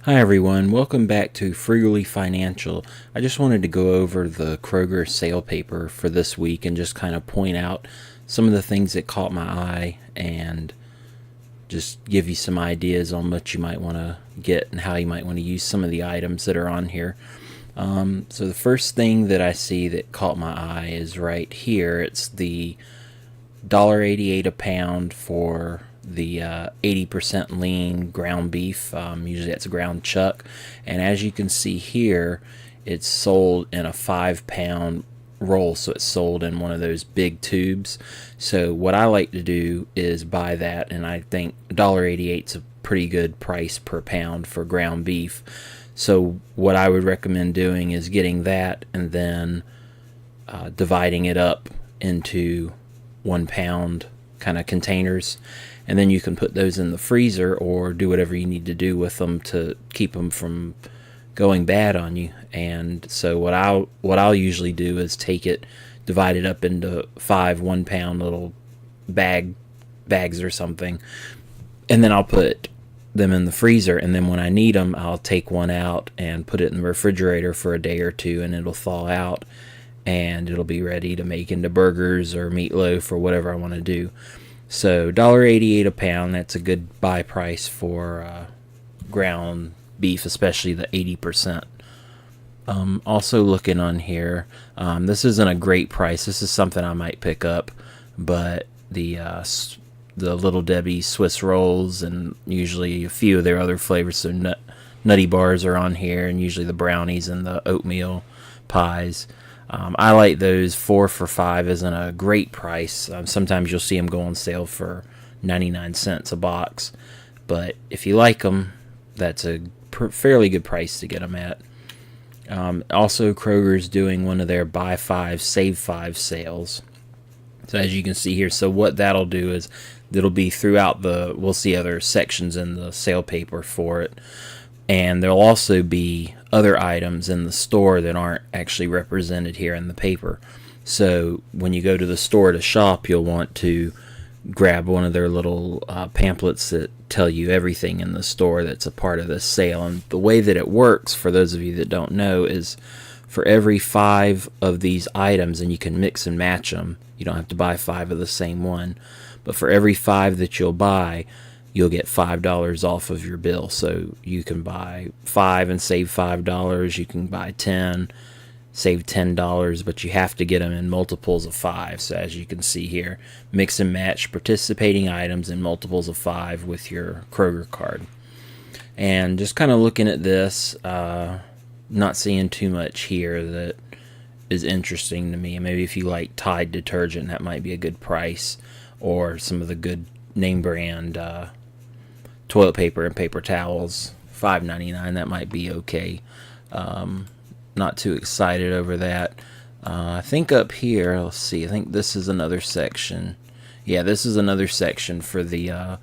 Hi everyone, welcome back to Frugally Financial. I just wanted to go over the Kroger sale paper for this week and just kind of point out some of the things that caught my eye and just give you some ideas on what you might want to get and how you might want to use some of the items that are on here. So the first thing that I see that caught my eye is right here. It's the $1.88 a pound for the 80% lean ground beef. Usually that's a ground chuck. And as you can see here, it's sold in a 5-pound roll, so it's sold in one of those big tubes. So what I like to do is buy that, and I think $1.88 is a pretty good price per pound for ground beef. So what I would recommend doing is getting that and then dividing it up into 1-pound kind of containers, and then you can put those in the freezer or do whatever you need to do with them to keep them from going bad on you. And so what I'll usually do is take it, divide it up into 5 1-pound little bags or something, and then I'll put them in the freezer, and then when I need them, I'll take one out and put it in the refrigerator for a day or two, and it'll thaw out and it'll be ready to make into burgers or meatloaf or whatever I want to do. So $1.88 a pound, that's a good buy price for ground beef, especially the 80%. Also looking on here, this isn't a great price. This is something I might pick up, but the Little Debbie Swiss rolls and usually a few of their other flavors, so nutty bars are on here, and usually the brownies and the oatmeal pies. I like those. 4 for $5 isn't a great price. Sometimes you'll see them go on sale for 99 cents a box. But if you like them, that's a fairly good price to get them at. Also, Kroger's doing one of their buy 5, save 5 sales. So as you can see here, so what that'll do is it'll be throughout we'll see other sections in the sale paper for it. And there'll also be other items in the store that aren't actually represented here in the paper. So when you go to the store to shop, you'll want to grab one of their little pamphlets that tell you everything in the store that's a part of this sale. And the way that it works, for those of you that don't know, is for every 5 of these items, and you can mix and match them, you don't have to buy 5 of the same one, but for every 5 that you'll buy, you'll get $5 off of your bill. So you can buy 5 and save $5. You can buy 10, save $10, but you have to get them in multiples of 5. So as you can see here, mix and match participating items in multiples of 5 with your Kroger card. And just kind of looking at this, not seeing too much here that is interesting to me. Maybe if you like Tide detergent, that might be a good price, or some of the good name brand toilet paper and paper towels, $5.99. That might be okay. Not too excited over that. I think up here, let's see, I think this is another section. Yeah, this is another section for the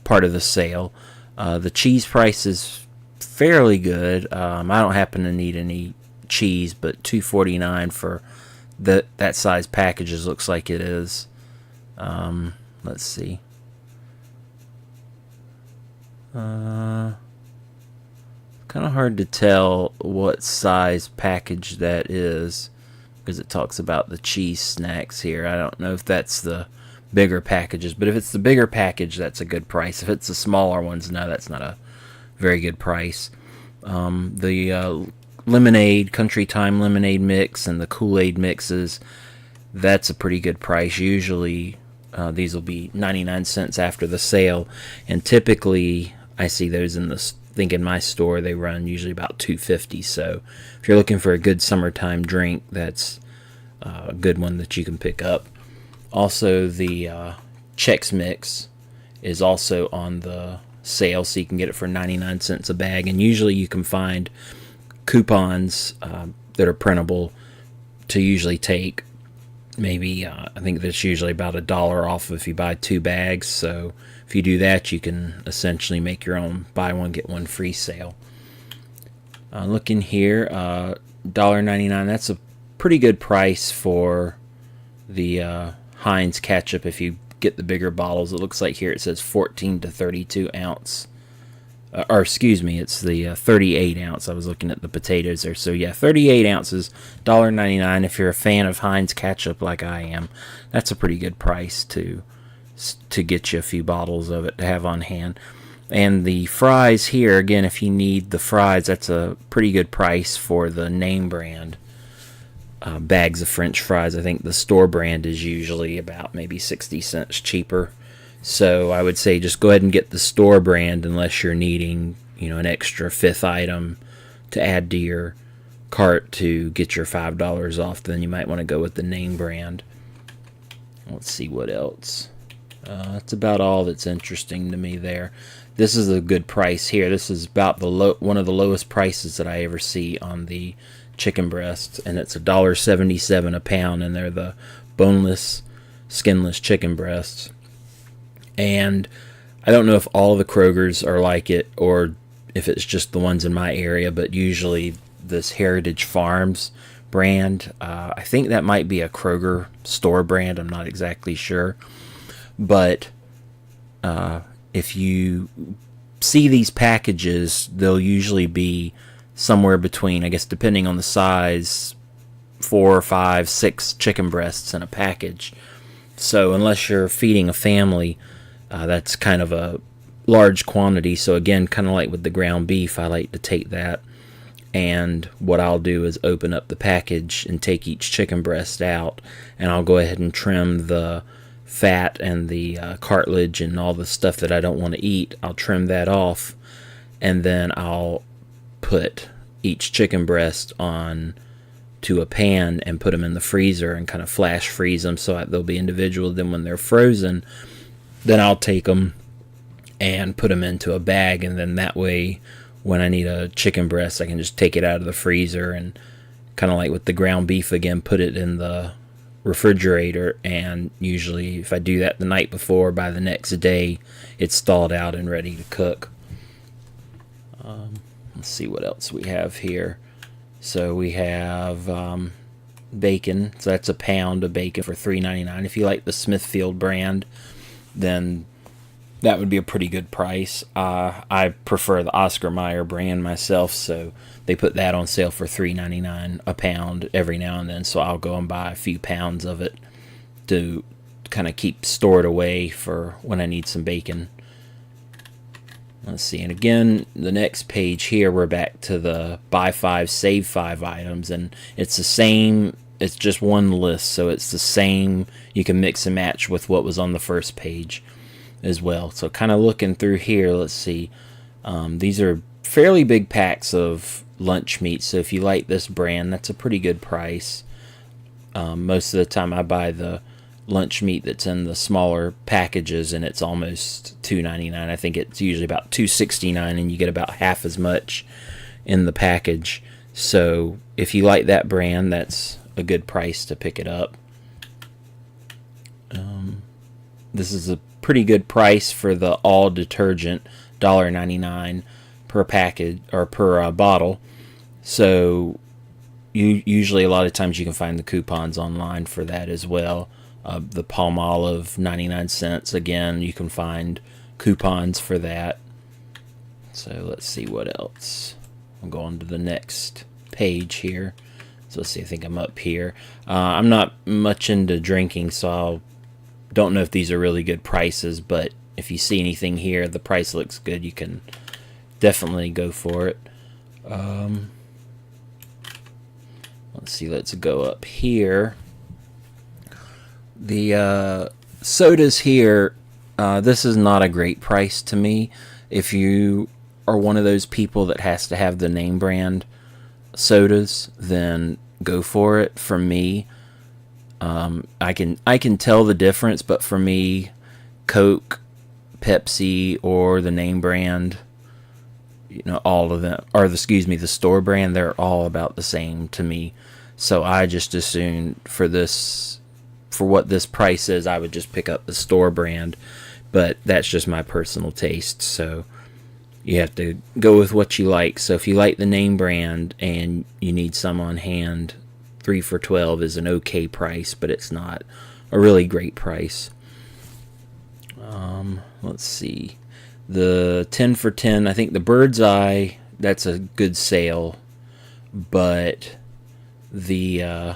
part of the sale. The cheese price is fairly good. I don't happen to need any cheese, but $2.49 for that size packages looks like it is. Let's see. Kind of hard to tell what size package that is because it talks about the cheese snacks here. I don't know if that's the bigger packages, but if it's the bigger package, that's a good price. If it's the smaller ones, no, that's not a very good price. The lemonade, Country Time lemonade mix, and the Kool-Aid mixes, that's a pretty good price. Usually these will be 99 cents after the sale, and typically I see those in my store they run usually about $2.50. So if you're looking for a good summertime drink, that's a good one that you can pick up. Also, the Czech mix is also on the sale, so you can get it for 99 cents a bag, and usually you can find coupons that are printable to usually take maybe I think that's usually about $1 off if you buy 2 bags. So if you do that, you can essentially make your own buy one get one free sale. Looking here, $1.99. That's a pretty good price for the Heinz Ketchup if you get the bigger bottles. It looks like here it says 14 to 32 ounce or excuse me, it's the 38 ounce. I was looking at the potatoes there. So yeah, 38 ounces, $1.99. If you're a fan of Heinz Ketchup like I am, that's a pretty good price to get you a few bottles of it to have on hand. And the fries here, again, if you need the fries, that's a pretty good price for the name brand bags of French fries. I think the store brand is usually about maybe 60 cents cheaper. So I would say just go ahead and get the store brand unless you're needing, an extra fifth item to add to your cart to get your $5 off. Then you might want to go with the name brand. Let's see what else. That's about all that's interesting to me there. This is a good price here. This is about one of the lowest prices that I ever see on the chicken breasts, and it's $1.77 a pound, and they're the boneless, skinless chicken breasts. And I don't know if all the Krogers are like it or if it's just the ones in my area, but usually this Heritage Farms brand, I think that might be a Kroger store brand. I'm not exactly sure. But if you see these packages, they'll usually be somewhere between, I guess depending on the size, 4 or 5, 6 chicken breasts in a package. So unless you're feeding a family, that's kind of a large quantity. So again, kind of like with the ground beef, I like to take that, and what I'll do is open up the package and take each chicken breast out, and I'll go ahead and trim the fat and the cartilage and all the stuff that I don't want to eat. I'll trim that off, and then I'll put each chicken breast on to a pan and put them in the freezer and kind of flash freeze them so that they'll be individual. Then when they're frozen, then I'll take them and put them into a bag, and then that way when I need a chicken breast, I can just take it out of the freezer and kind of like with the ground beef again, put it in the refrigerator. And usually if I do that the night before, by the next day it's thawed out and ready to cook. Let's see what else we have here. So we have bacon. So that's a pound of bacon for $3.99. If you like the Smithfield brand, then that would be a pretty good price. I prefer the Oscar Mayer brand myself, so they put that on sale for $3.99 a pound every now and then. So I'll go and buy a few pounds of it to kind of keep stored away for when I need some bacon. Let's see, and again, the next page here, we're back to the buy 5, save 5 items, and it's the same. It's just one list, so it's the same. You can mix and match with what was on the first page as well. So kind of looking through here, let's see. These are fairly big packs of lunch meat, so if you like this brand, that's a pretty good price. Most of the time I buy the lunch meat that's in the smaller packages, and it's almost $2.99. I think it's usually about $2.69, and you get about half as much in the package. So if you like that brand, that's a good price to pick it up. This is a pretty good price for the all detergent, $1.99 per package or per bottle. So usually a lot of times you can find the coupons online for that as well. The Palmolive 99 cents, again, you can find coupons for that. So let's see what else. I'll go on to the next page here. So let's see, I think I'm up here. I'm not much into drinking, so I don't know if these are really good prices, but if you see anything here, the price looks good, you can definitely go for it. Let's see, let's go up here. The sodas here, this is not a great price to me. If you are one of those people that has to have the name brand sodas, then go for it. For me, I can tell the difference, but for me, Coke, Pepsi, or the name brand, all of them, or the store brand, they're all about the same to me. So I just assume for what this price is, I would just pick up the store brand, but that's just my personal taste, so you have to go with what you like. So if you like the name brand and you need some on hand, 3 for $12 is an okay price, but it's not a really great price. Let's see. The 10 for 10, I think the Bird's Eye, that's a good sale, but the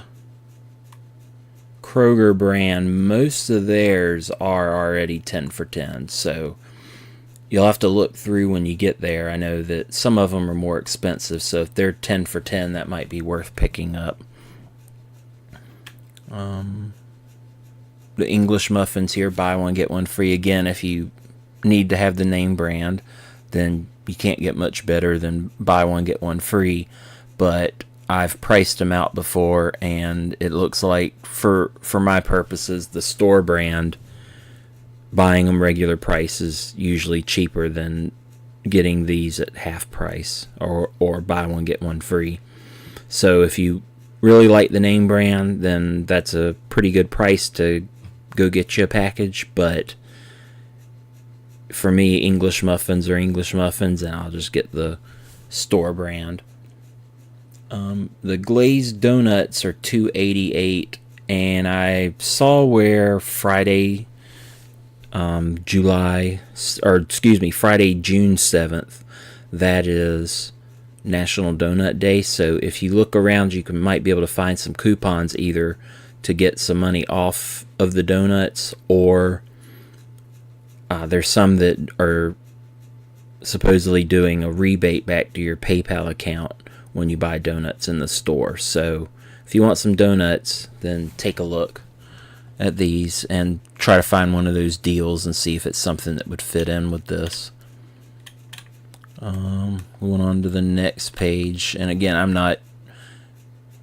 Kroger brand, most of theirs are already 10 for 10, so you'll have to look through when you get there. I know that some of them are more expensive, so if they're 10 for 10, that might be worth picking up. The English muffins here, buy one, get one free. Again, if you need to have the name brand, then you can't get much better than buy one, get one free. But I've priced them out before, and it looks like, for my purposes, the store brand, buying them regular price is usually cheaper than getting these at half price, or buy one, get one free. So if you really like the name brand, then that's a pretty good price to go get you a package. But for me, English muffins are English muffins, and I'll just get the store brand. The glazed donuts are $2.88, and I saw where Friday, June 7th, that is National Donut Day. So if you look around, you might be able to find some coupons either to get some money off of the donuts, or there's some that are supposedly doing a rebate back to your PayPal account when you buy donuts in the store. So if you want some donuts, then take a look at these and try to find one of those deals and see if it's something that would fit in with this. Going on to the next page, and again, I'm not,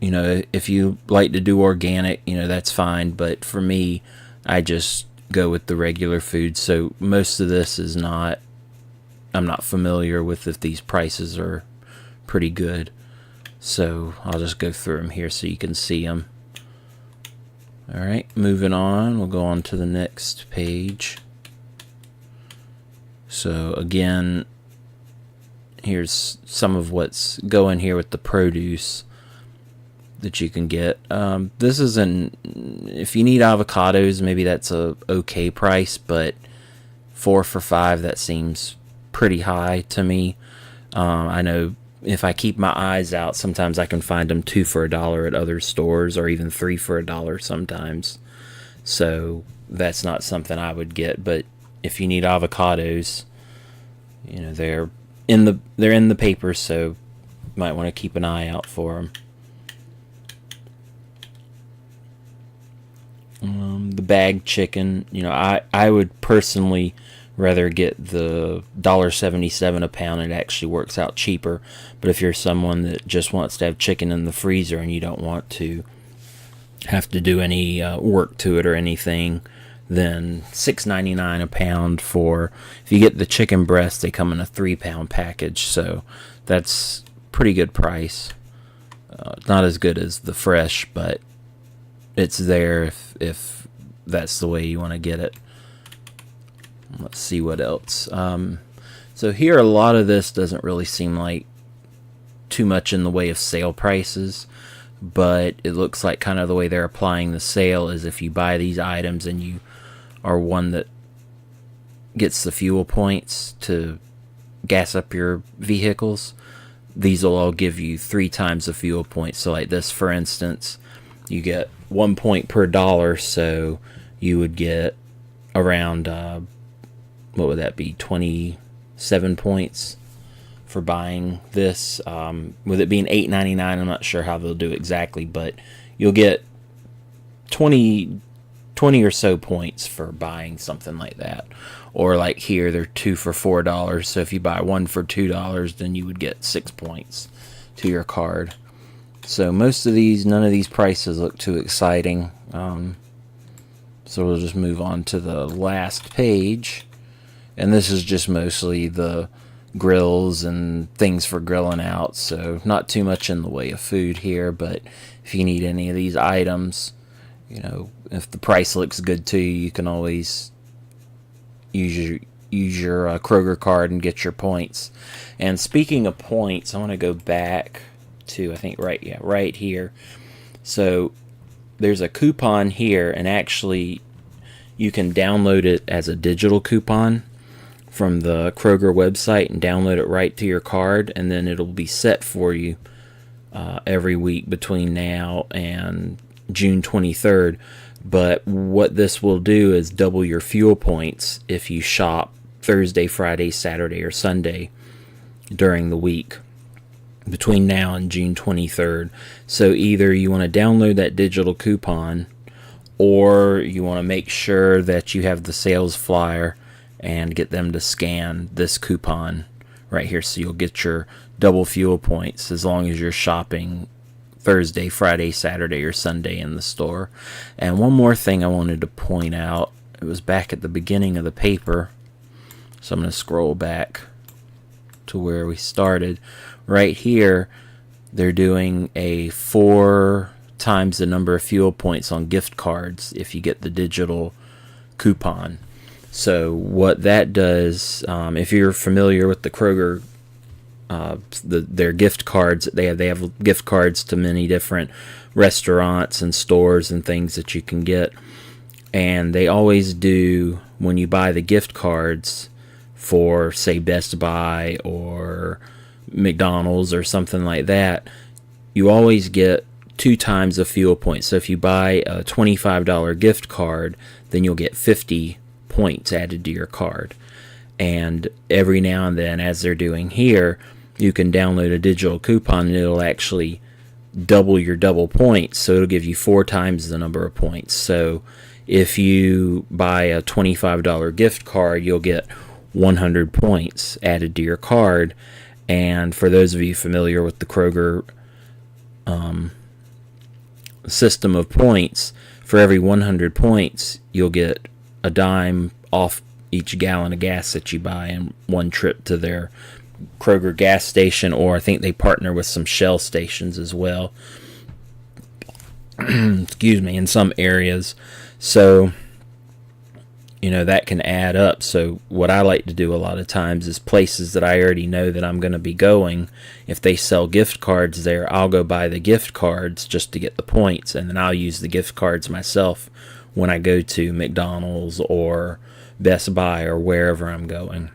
if you like to do organic, that's fine, but for me, I just go with the regular food. So most of this is not, I'm not familiar with if these prices are pretty good. So I'll just go through them here so you can see them. Alright, moving on, we'll go on to the next page. So again, here's some of what's going here with the produce that you can get. This is if you need avocados, maybe that's a okay price, but 4 for $5, that seems pretty high to me. I know if I keep my eyes out, sometimes I can find them 2 for $1 at other stores, or even 3 for $1 sometimes. So that's not something I would get. But if you need avocados, they're in the paper, so you might want to keep an eye out for them. The bagged chicken, I would personally rather get the $1.77 a pound. It actually works out cheaper. But if you're someone that just wants to have chicken in the freezer and you don't want to have to do any work to it or anything, then $6.99 a pound for, if you get the chicken breast, they come in a 3-pound package, so that's pretty good price. Not as good as the fresh, but it's there if that's the way you want to get it. Let's see what else. So here, a lot of this doesn't really seem like too much in the way of sale prices, but it looks like kind of the way they're applying the sale is if you buy these items and you are one that gets the fuel points to gas up your vehicles, these will all give you 3 times the fuel points. So like this, for instance, you get 1 point per $1, so you would get around what would that be, 27 points for buying this. With it being $8.99, I'm not sure how they'll do exactly, but you'll get 20 or so points for buying something like that. Or like here, they're 2 for $4, so if you buy 1 for $2, then you would get 6 points to your card. So none of these prices look too exciting. So we'll just move on to the last page. And this is just mostly the grills and things for grilling out. So not too much in the way of food here, but if you need any of these items, if the price looks good to you, you can always use your Kroger card and get your points. And speaking of points, I want to go back to, I think right here. So there's a coupon here, and actually you can download it as a digital coupon from the Kroger website and download it right to your card, and then it'll be set for you every week between now and June 23rd. But what this will do is double your fuel points if you shop Thursday, Friday, Saturday, or Sunday during the week between now and June 23rd. So either you want to download that digital coupon, or you want to make sure that you have the sales flyer and get them to scan this coupon right here, so you'll get your double fuel points as long as you're shopping Thursday, Friday, Saturday, or Sunday in the store. And one more thing I wanted to point out, it was back at the beginning of the paper, so I'm going to scroll back to where we started. Right here, they're doing a 4 times the number of fuel points on gift cards if you get the digital coupon. So what that does, if you're familiar with the Kroger, their gift cards, they have gift cards to many different restaurants and stores and things that you can get, and they always do, when you buy the gift cards for, say, Best Buy or McDonald's or something like that, you always get 2 times the fuel points. So if you buy a $25 gift card, then you'll get 50 points added to your card. And every now and then, as they're doing here, you can download a digital coupon and it'll actually double your double points. So it'll give you 4 times the number of points. So if you buy a $25 gift card, you'll get 100 points added to your card. And for those of you familiar with the Kroger system of points, for every 100 points, you'll get a dime off each gallon of gas that you buy in one trip to their Kroger gas station, or I think they partner with some Shell stations as well. Excuse me, in some areas. So, that can add up. So what I like to do a lot of times is places that I already know that I'm going to be going, if they sell gift cards there, I'll go buy the gift cards just to get the points, and then I'll use the gift cards myself when I go to McDonald's or Best Buy or wherever I'm going.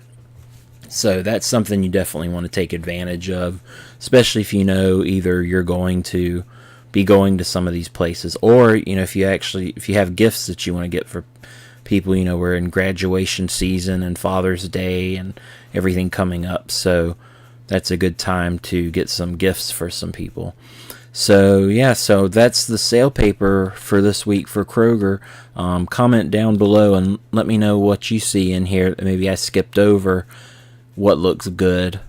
So that's something you definitely want to take advantage of, especially if either you're going to be going to some of these places, or if you have gifts that you want to get for people. We're in graduation season and Father's Day and everything coming up, so that's a good time to get some gifts for some people. So that's the sale paper for this week for Kroger. Comment down below and let me know what you see in here that maybe I skipped over, what looks good,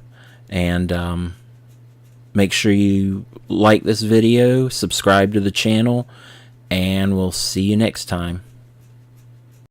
and make sure you like this video, subscribe to the channel, and we'll see you next time.